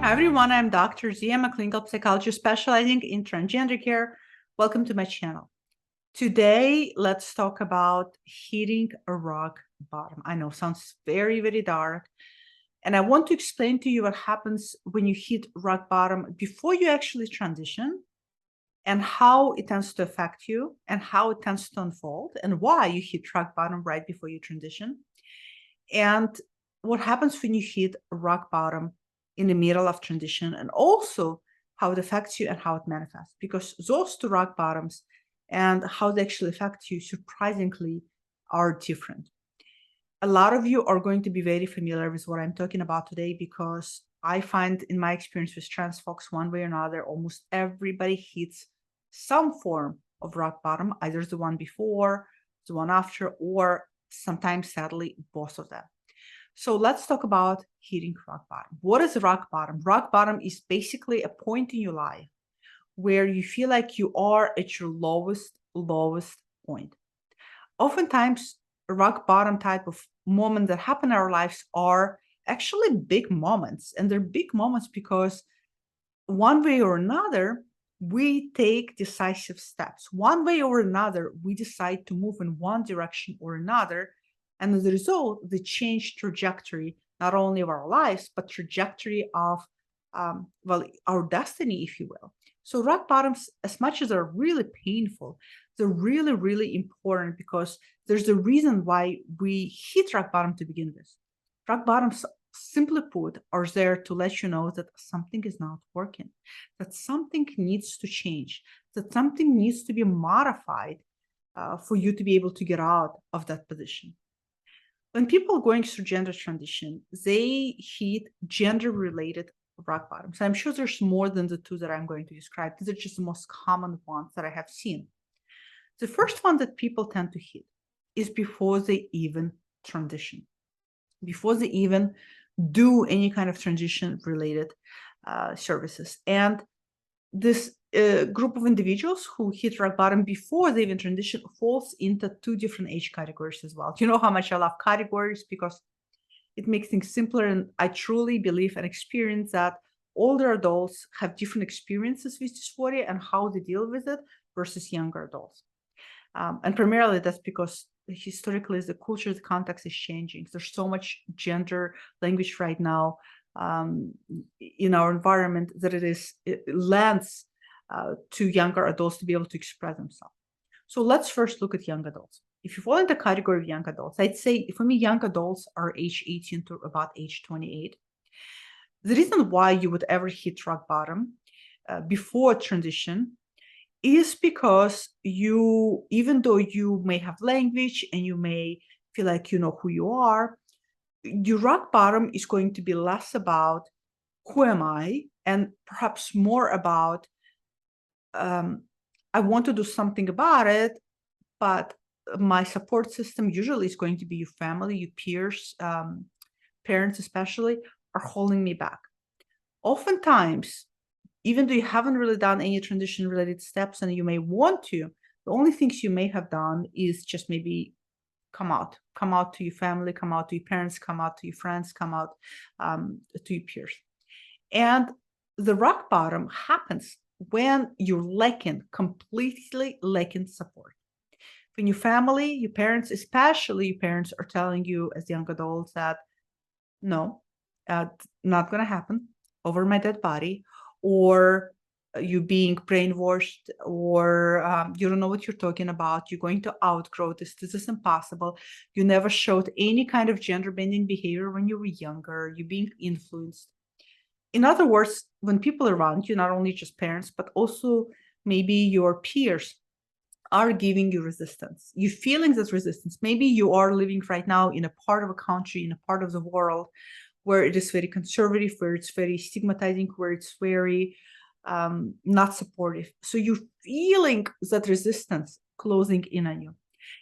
Hi everyone, I'm Dr. Z. I'm a clinical psychologist specializing in transgender care. Welcome to my channel. Today, let's talk about hitting a rock bottom. I know, sounds very, very dark. And I want to explain to you what happens when you hit rock bottom before you actually transition, and how it tends to affect you, and how it tends to unfold, and why you hit rock bottom right before you transition, and what happens when you hit rock bottom in the middle of transition, and also how it affects you and how it manifests, because those two rock bottoms and how they actually affect you surprisingly are different. A lot of you are going to be very familiar with what I'm talking about today, because I find in my experience with trans folks, one way or another, almost everybody hits some form of rock bottom, either the one before, the one after, or sometimes, sadly, both of them. So let's talk about hitting rock bottom. What is rock bottom? Rock bottom is basically a point in your life where you feel like you are at your lowest point. Oftentimes, rock bottom type of moments that happen in our lives are actually big moments. And they're big moments because one way or another, we take decisive steps. One way or another, we decide to move in one direction or another. And as a result, they change trajectory, not only of our lives, but trajectory of, our destiny, if you will. So rock bottoms, as much as they're really painful, they're really, really important, because there's a reason why we hit rock bottom to begin with. Rock bottoms, simply put, are there to let you know that something is not working, that something needs to change, that something needs to be modified for you to be able to get out of that position. When people are going through gender transition, they hit gender-related rock bottoms. I'm sure there's more than the two that I'm going to describe. These are just the most common ones that I have seen. The first one that people tend to hit is before they even transition, before they even do any kind of transition-related services. And this group of individuals who hit rock bottom before they even transition falls into two different age categories as well. You know how much I love categories, because it makes things simpler. And I truly believe and experience that older adults have different experiences with dysphoria and how they deal with it versus younger adults. And primarily that's because historically the culture, the context is changing. There's so much gender language right now in our environment that it lends to younger adults to be able to express themselves. So let's first look at young adults. If you fall in the category of young adults, I'd say for me, young adults are age 18 to about age 28. The reason why you would ever hit rock bottom before transition is because you, even though you may have language and you may feel like you know who you are, your rock bottom is going to be less about who am I, and perhaps more about I want to do something about it, but my support system usually is going to be your family, your peers, parents especially, are holding me back. Oftentimes, even though you haven't really done any transition related steps and you may want to, the only things you may have done is just maybe come out to your family, come out to your parents, come out to your friends, come out to your peers. And the rock bottom happens when you're completely lacking support. When your family, your parents, especially your parents, are telling you as young adults that, no, not going to happen, over my dead body, or you being brainwashed, or you don't know what you're talking about, you're going to outgrow this is impossible, you never showed any kind of gender bending behavior when you were younger, you're being influenced. In other words, when people around you, not only just parents, but also maybe your peers, are giving you resistance, you're feeling this resistance. Maybe you are living right now in a part of a country, in a part of the world where it is very conservative, where it's very stigmatizing, where it's very not supportive. So you're feeling that resistance closing in on you.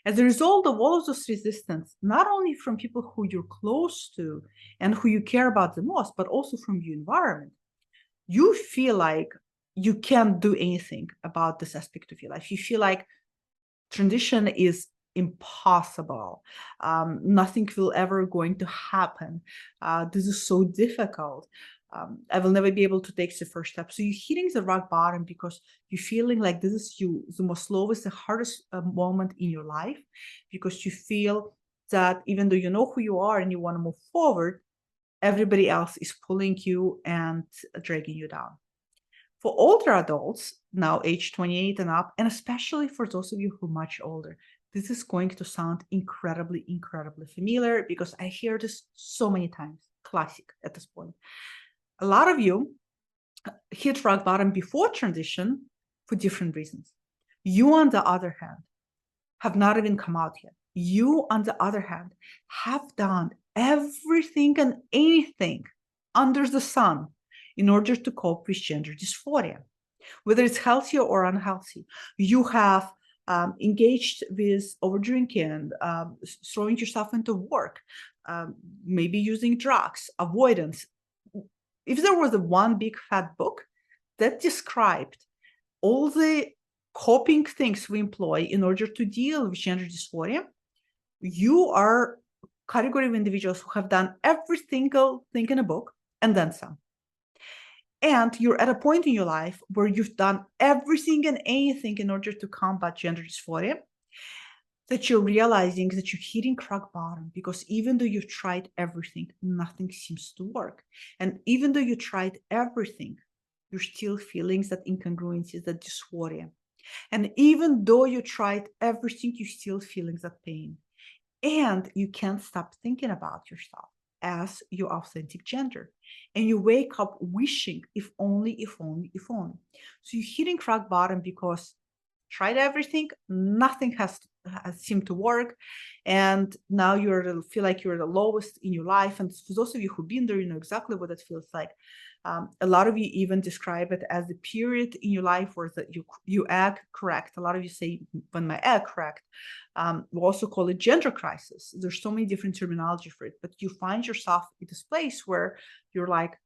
As a result of all of this resistance, not only from people who you're close to and who you care about the most, but also from your environment, you feel like you can't do anything about this aspect of your life. You feel like transition is impossible. Nothing will ever going to happen. This is so difficult. I will never be able to take the first step. So you're hitting the rock bottom because you're feeling like this is the most lowest, the hardest moment in your life, because you feel that even though you know who you are and you want to move forward, everybody else is pulling you and dragging you down. For older adults, now age 28 and up, and especially for those of you who are much older, this is going to sound incredibly, incredibly familiar because I hear this so many times, classic at this point. A lot of you hit rock bottom before transition for different reasons. You, on the other hand, have not even come out yet. You, on the other hand, have done everything and anything under the sun in order to cope with gender dysphoria, whether it's healthy or unhealthy. You have engaged with overdrinking, throwing yourself into work, maybe using drugs, avoidance. If there was a one big fat book that described all the coping things we employ in order to deal with gender dysphoria, you are a category of individuals who have done every single thing in a book and then some. And you're at a point in your life where you've done everything and anything in order to combat gender dysphoria, that you're realizing that you're hitting rock bottom, because even though you've tried everything, nothing seems to work. And even though you tried everything, you're still feeling that incongruencies, that dysphoria. And even though you tried everything, you're still feeling that pain. And you can't stop thinking about yourself as your authentic gender. And you wake up wishing, if only, if only, if only. So you're hitting rock bottom because tried everything, nothing has seemed to work, and now you feel like you're the lowest in your life. And for those of you who've been there, you know exactly what it feels like. A lot of you even describe it as the period in your life where you egg correct. A lot of you say, when my egg cracked. We also call it gender crisis. There's so many different terminology for it, but you find yourself in this place where you're like,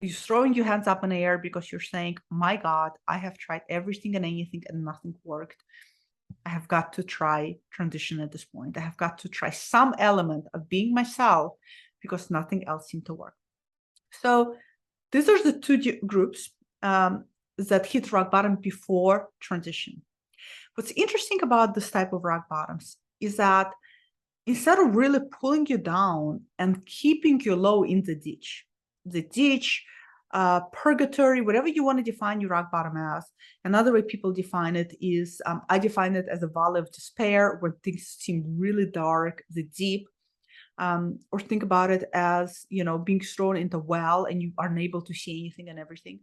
you're throwing your hands up in the air because you're saying, my God, I have tried everything and anything and nothing worked. I have got to try transition at this point. I have got to try some element of being myself because nothing else seemed to work. So these are the two groups that hit rock bottom before transition. What's interesting about this type of rock bottoms is that instead of really pulling you down and keeping you low in the ditch, purgatory, whatever you want to define your rock bottom as. Another way people define it is, I define it as a valley of despair where things seem really dark, the deep, or think about it as, being thrown into a well and you are unable to see anything and everything.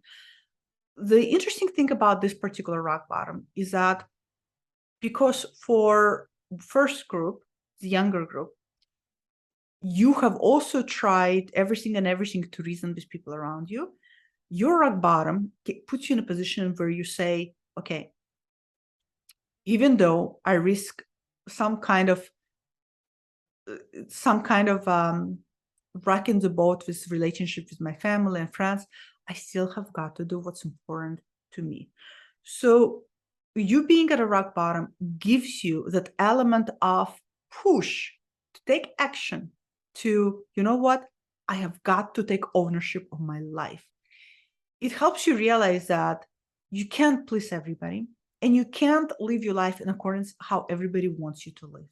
The interesting thing about this particular rock bottom is that because for first group, the younger group, you have also tried everything to reason with people around you. Your rock bottom puts you in a position where you say, okay, even though I risk some kind of wrecking the boat with relationship with my family and friends, I still have got to do what's important to me. So you being at a rock bottom gives you that element of push to take action, to, you know what, I have got to take ownership of my life. It helps you realize that you can't please everybody and you can't live your life in accordance how everybody wants you to live.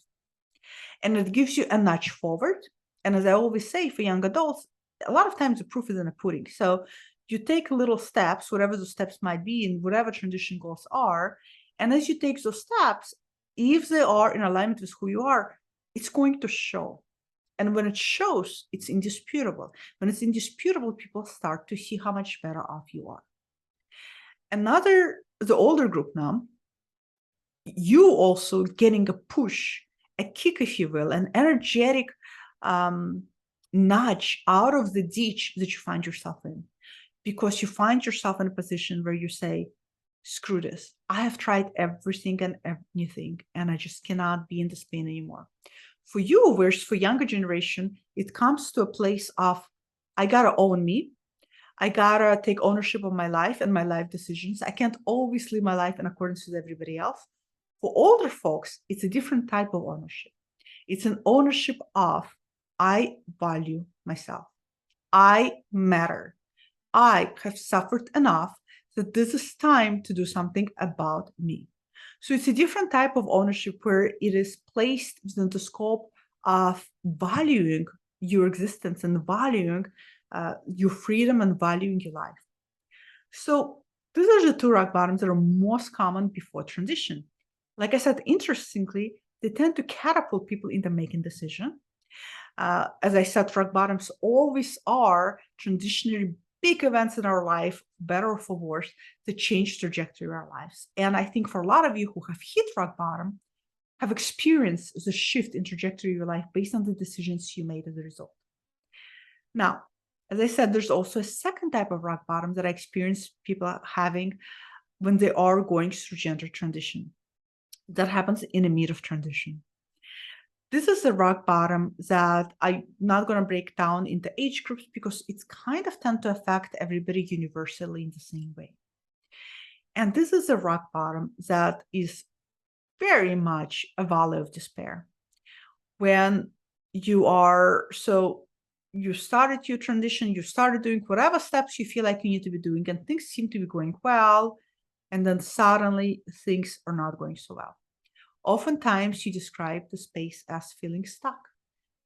And it gives you a nudge forward. And as I always say, for young adults, a lot of times the proof is in the pudding. So you take little steps, whatever those steps might be, and whatever transition goals are. And as you take those steps, if they are in alignment with who you are, it's going to show. And when it shows, it's indisputable. When it's indisputable, people start to see how much better off you are. The older group now, you also getting a push, a kick, if you will, an energetic nudge out of the ditch that you find yourself in. Because you find yourself in a position where you say, screw this. I have tried everything and anything, and I just cannot be in this pain anymore. For you, whereas for younger generation, it comes to a place of, I gotta own me. I gotta take ownership of my life and my life decisions. I can't always live my life in accordance with everybody else. For older folks, it's a different type of ownership. It's an ownership of, I value myself. I matter. I have suffered enough that this is time to do something about me. So it's a different type of ownership where it is placed within the scope of valuing your existence and valuing your freedom and valuing your life. So these are the two rock bottoms that are most common before transition. Like I said, interestingly, they tend to catapult people into making decisions. As I said, rock bottoms always are transitionary big events in our life, better or for worse, that change the trajectory of our lives. And I think for a lot of you who have hit rock bottom, have experienced the shift in trajectory of your life based on the decisions you made as a result. Now, as I said, there's also a second type of rock bottom that I experience people having when they are going through gender transition. That happens in the middle of transition. This is a rock bottom that I'm not going to break down into age groups because it's kind of tend to affect everybody universally in the same way. And this is a rock bottom that is very much a valley of despair. When you started your transition, you started doing whatever steps you feel like you need to be doing, and things seem to be going well, and then suddenly things are not going so well. Oftentimes, you describe the space as feeling stuck,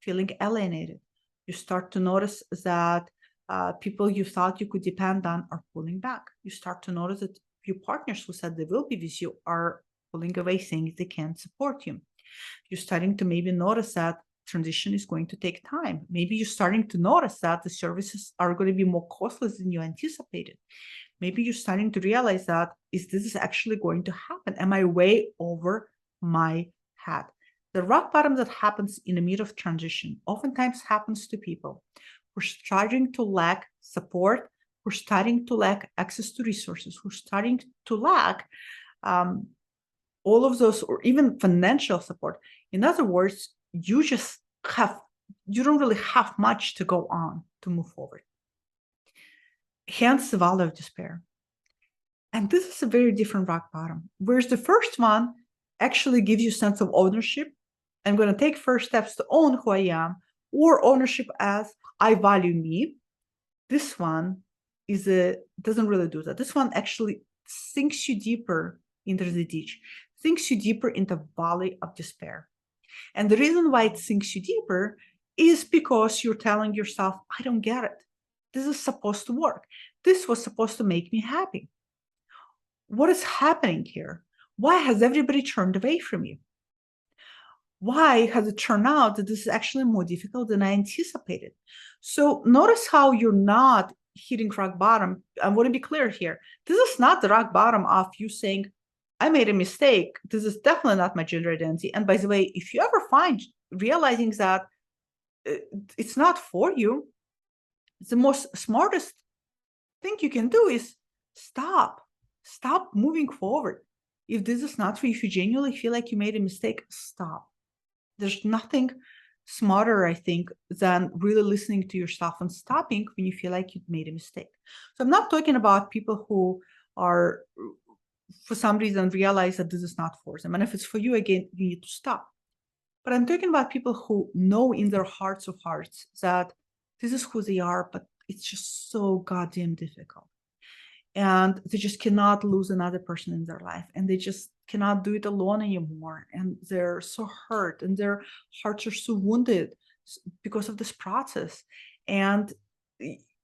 feeling alienated. You start to notice that people you thought you could depend on are pulling back. You start to notice that your partners who said they will be with you are pulling away, saying they can't support you. You're starting to maybe notice that transition is going to take time. Maybe you're starting to notice that the services are going to be more costly than you anticipated. Maybe you're starting to realize that, is this actually going to happen? Am I way over my head? The rock bottom that happens in the middle of transition oftentimes happens to people who are starting to lack support, who are starting to lack access to resources, who are starting to lack all of those, or even financial support. In other words, you don't really have much to go on to move forward. Hence the valley of despair. And this is a very different rock bottom. Whereas the first one actually gives you a sense of ownership. I'm going to take first steps to own who I am, or ownership as I value me. This one doesn't really do that. This one actually sinks you deeper into the ditch, sinks you deeper into the valley of despair. And the reason why it sinks you deeper is because you're telling yourself, I don't get it. This is supposed to work. This was supposed to make me happy. What is happening here? Why has everybody turned away from you? Why has it turned out that this is actually more difficult than I anticipated? So notice how you're not hitting rock bottom. I want to be clear here. This is not the rock bottom of you saying, I made a mistake. This is definitely not my gender identity. And by the way, if you ever find realizing that it's not for you, the most smartest thing you can do is stop moving forward. If this is not for you, if you genuinely feel like you made a mistake, stop. There's nothing smarter, I think, than really listening to yourself and stopping when you feel like you've made a mistake. So I'm not talking about people who are, for some reason, realize that this is not for them. And if it's for you, again, you need to stop. But I'm talking about people who know in their hearts of hearts that this is who they are, but it's just so goddamn difficult. And they just cannot lose another person in their life, and they just cannot do it alone anymore, and they're so hurt and their hearts are so wounded because of this process. And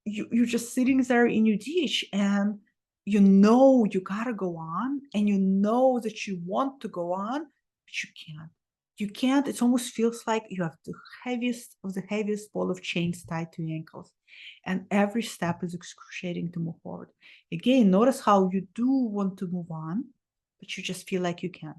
you're just sitting there in your ditch, and you know you gotta go on, and you know that you want to go on, but you can't. It almost feels like you have the heaviest of the heaviest ball of chains tied to your ankles, and every step is excruciating to move forward. Again, notice how you do want to move on, but you just feel like you can't.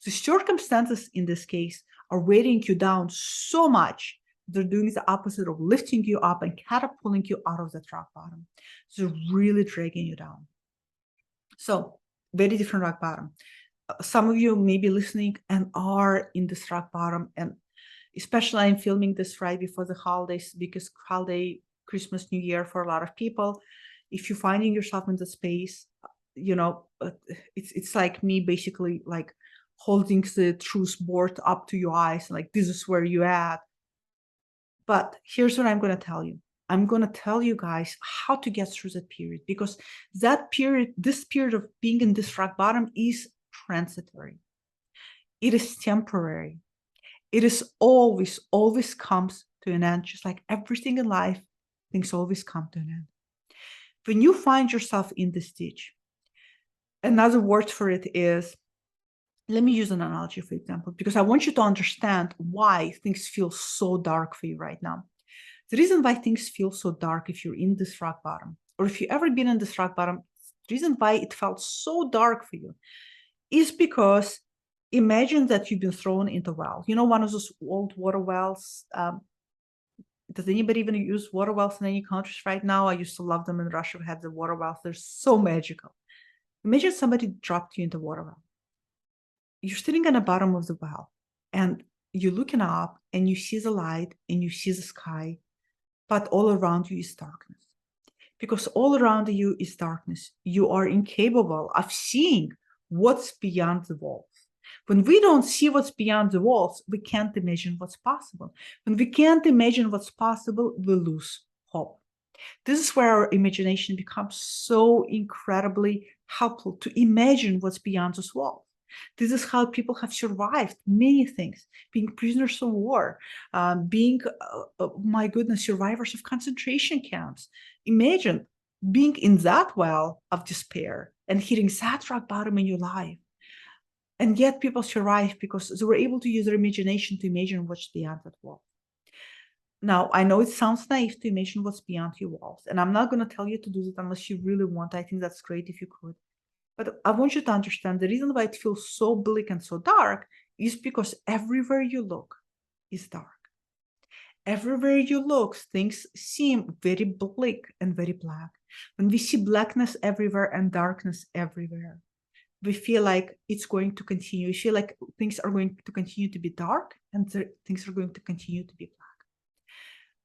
The circumstances in this case are weighing you down so much, they're doing the opposite of lifting you up and catapulting you out of that rock bottom. So they're really dragging you down. So very different rock bottom. Some of you may be listening and are in this rock bottom, and especially I'm filming this right before the holidays, because holiday, Christmas, New Year for a lot of people. If you're finding yourself in the space, it's like me basically like holding the truth board up to your eyes, like this is where you're at. But here's what I'm going to tell you. I'm going to tell you guys how to get through that period, because that period, this period of being in this rock bottom is transitory. It is temporary. It is always comes to an end, just like everything in life, things always come to an end. When you find yourself in this ditch, another word for it is, let me use an analogy, for example, because I want you to understand why things feel so dark for you right now. The reason why things feel so dark if you're in this rock bottom, or if you've ever been in this rock bottom, the reason why it felt so dark for you is because imagine that you've been thrown into a well. You know, one of those old water wells. Does anybody even use water wells in any countries right now? I used to love them in Russia. We had the water wells. They're so magical. Imagine somebody dropped you into water well. You're sitting on the bottom of the well and you're looking up and you see the light and you see the sky, but all around you is darkness. Because all around you is darkness. You are incapable of seeing what's beyond the walls. When we don't see what's beyond the walls, we can't imagine what's possible. When we can't imagine what's possible, we lose hope. This is where our imagination becomes so incredibly helpful, to imagine what's beyond those walls. This is how people have survived many things, being prisoners of war, being, my goodness, survivors of concentration camps. Imagine being in that well of despair and hitting that rock bottom in your life. And yet people survive because they were able to use their imagination to imagine what's beyond that wall. Now, I know it sounds naive to imagine what's beyond your walls, and I'm not going to tell you to do that unless you really want. I think that's great if you could. But I want you to understand the reason why it feels so bleak and so dark is because everywhere you look is dark. Everywhere you look, things seem very bleak and very black. When we see blackness everywhere and darkness everywhere, we feel like it's going to continue. We feel like things are going to continue to be dark and things are going to continue to be black.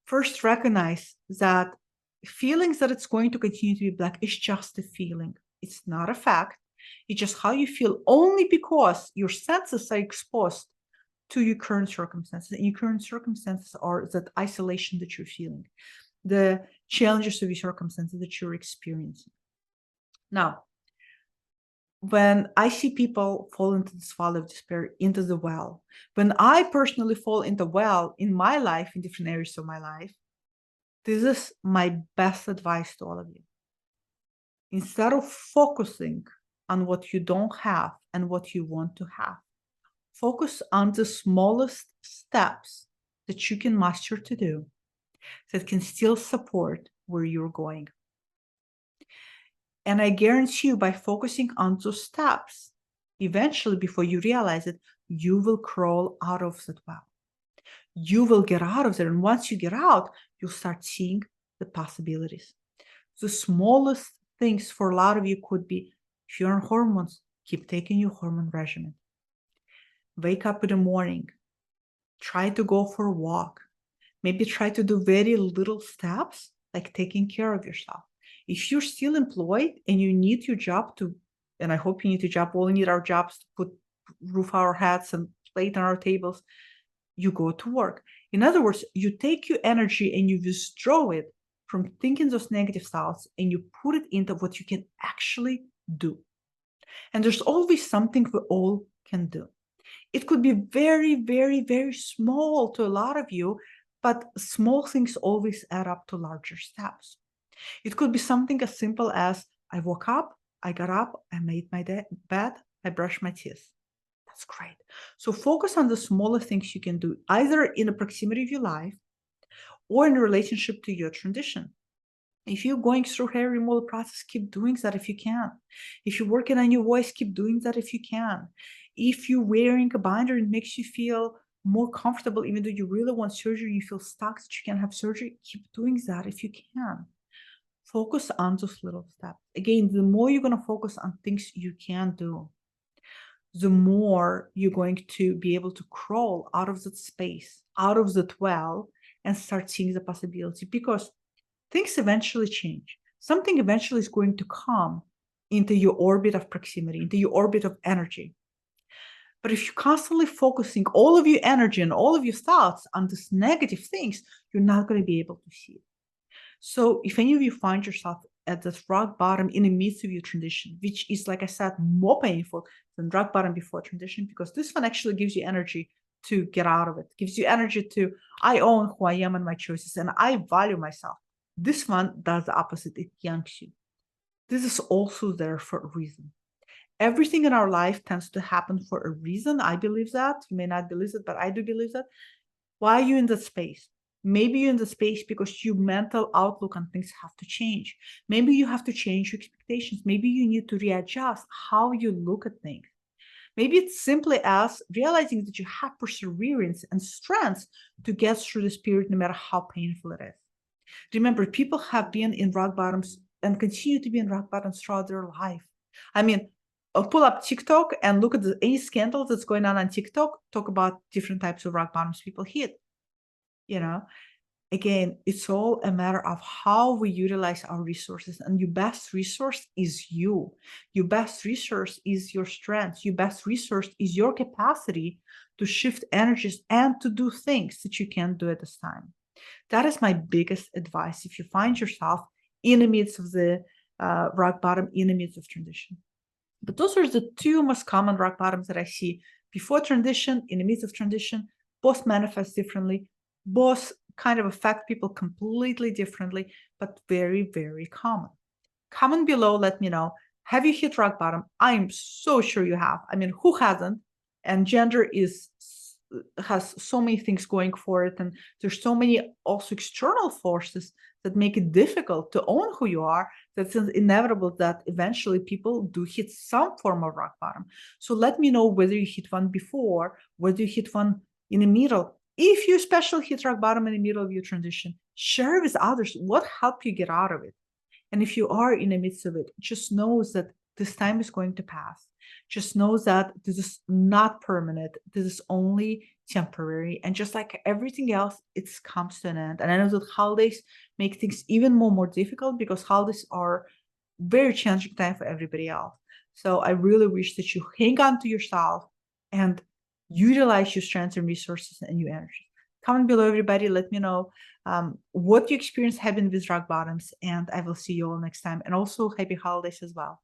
First, recognize that feelings that it's going to continue to be black is just a feeling. It's not a fact. It's just how you feel, only because your senses are exposed to your current circumstances. And your current circumstances are that isolation that you're feeling, the challenges of your circumstances that you're experiencing. Now, when I see people fall into this valley of despair, into the well, when I personally fall into well in my life, in different areas of my life, this is my best advice to all of you. Instead of focusing on what you don't have and what you want to have, focus on the smallest steps that you can master to do that can still support where you're going. And I guarantee you, by focusing on those steps, eventually, before you realize it, you will crawl out of that well. You will get out of there. And once you get out, you'll start seeing the possibilities. The smallest things for a lot of you could be, if you're on hormones, keep taking your hormone regimen. Wake up in the morning. Try to go for a walk. Maybe try to do very little steps, like taking care of yourself. If you're still employed and you need your job to, and I hope you need your job, we all need our jobs to put roof on our heads and plate on our tables, you go to work. In other words, you take your energy and you withdraw it from thinking those negative thoughts and you put it into what you can actually do. And there's always something we all can do. It could be very, very, very small to a lot of you, but small things always add up to larger steps. It could be something as simple as, I woke up, I got up, I made my bed, I brushed my teeth. That's great. So focus on the smaller things you can do, either in the proximity of your life or in relationship to your transition. If you're going through hair removal process, keep doing that if you can. If you're working on your voice, keep doing that if you can. If you're wearing a binder and makes you feel more comfortable, even though you really want surgery, you feel stuck that you can't have surgery, keep doing that if you can. Focus on those little steps. Again, the more you're going to focus on things you can do, the more you're going to be able to crawl out of that space, out of that well, and start seeing the possibility, because things eventually change. Something eventually is going to come into your orbit of proximity, into your orbit of energy. But if you're constantly focusing all of your energy and all of your thoughts on these negative things, you're not going to be able to see it. So if any of you find yourself at this rock bottom in the midst of your transition, which is, like I said, more painful than rock bottom before transition, because this one actually gives you energy to get out of it, gives you energy to, I own who I am and my choices, and I value myself. This one does the opposite. It yanks you. This is also there for a reason. Everything in our life tends to happen for a reason. I believe that. You may not believe it, but I do believe that. Why are you in that space? Maybe you're in the space because your mental outlook on things have to change. Maybe you have to change your expectations. Maybe you need to readjust how you look at things. Maybe it's simply as realizing that you have perseverance and strength to get through this period, no matter how painful it is. Remember, people have been in rock bottoms and continue to be in rock bottoms throughout their life. I mean, I'll pull up TikTok and look at any scandal that's going on TikTok, talk about different types of rock bottoms people hit. You know, again, it's all a matter of how we utilize our resources. And your best resource is you. Your best resource is your strength. Your best resource is your capacity to shift energies and to do things that you can't do at this time. That is my biggest advice if you find yourself in the midst of the rock bottom, in the midst of transition. But those are the two most common rock bottoms that I see before transition, in the midst of transition. Both manifest differently, both kind of affect people completely differently, but very, very common. Comment below, let me know. Have you hit rock bottom? I'm so sure you have. I mean, who hasn't? And gender has so many things going for it, and there's so many also external forces that make it difficult to own who you are, that it's inevitable that eventually people do hit some form of rock bottom. So let me know whether you hit one before, whether you hit one in the middle. If you especially hit rock bottom in the middle of your transition, share with others what helped you get out of it. And if you are in the midst of it, just know that this time is going to pass. Just know that this is not permanent. This is only temporary. And just like everything else, it comes to an end. And I know that holidays make things even more difficult, because holidays are very challenging time for everybody else. So I really wish that you hang on to yourself and utilize your strengths and resources and your energy. Comment below, everybody. Let me know what you experience having with rock bottoms, and I will see you all next time. And also happy holidays as well.